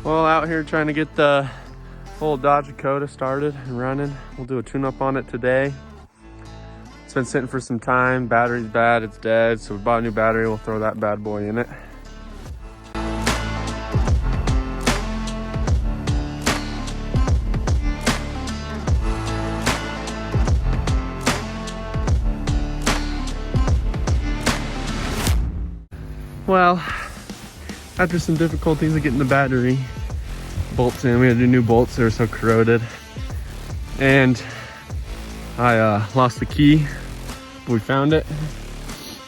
Well, out here trying to get the old Dodge Dakota started and running. We'll do a tune-up on it today. It's been sitting for some time. Battery's bad, it's dead. So we bought a new battery. We'll throw that bad boy in it. Well, after some difficulties of getting the battery bolts in, we had to do new bolts. They were so corroded. And I lost the key. We found it.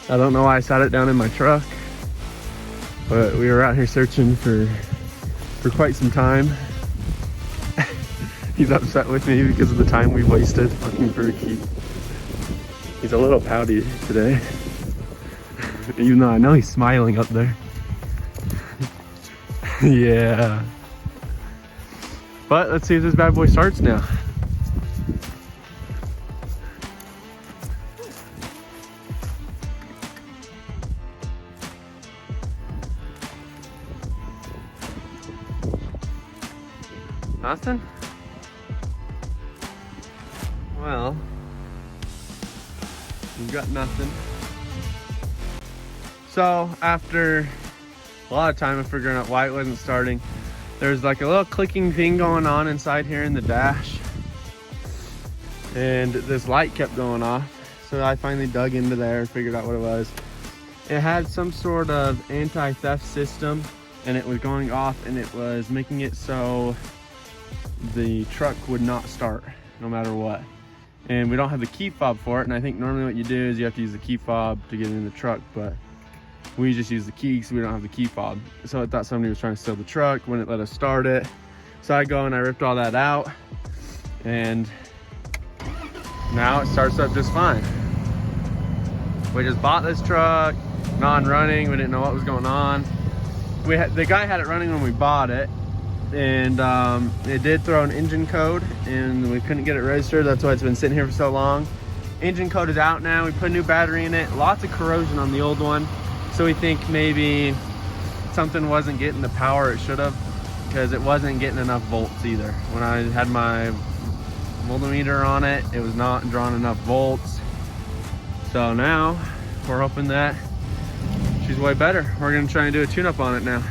I don't know why I sat it down in my truck, but we were out here searching for quite some time. He's upset with me because of the time we wasted looking for a key. He's a little pouty today. Even though I know he's smiling up there. Yeah. But let's see if this bad boy starts now. Nothing? Well, we've got nothing. So after a lot of time of figuring out why it wasn't starting, there's like a little clicking thing going on inside here in the dash. And this light kept going off. So I finally dug into there and figured out what it was. It had some sort of anti-theft system and it was going off and it was making it so the truck would not start no matter what. And we don't have the key fob for it. And I think normally what you do is you have to use the key fob to get in the truck, but we just use the key because we don't have the key fob. So I thought somebody was trying to steal the truck, wouldn't let us start it. So I go and I ripped all that out and now it starts up just fine. We just bought this truck, non-running, we didn't know what was going on. The guy had it running when we bought it and it did throw an engine code and we couldn't get it registered. That's why it's been sitting here for so long. Engine code is out now. We put a new battery in it. Lots of corrosion on the old one. So we think maybe something wasn't getting the power it should have because it wasn't getting enough volts either. When I had my voltmeter on it, it was not drawing enough volts. So now we're hoping that she's way better. We're gonna try and do a tune-up on it now.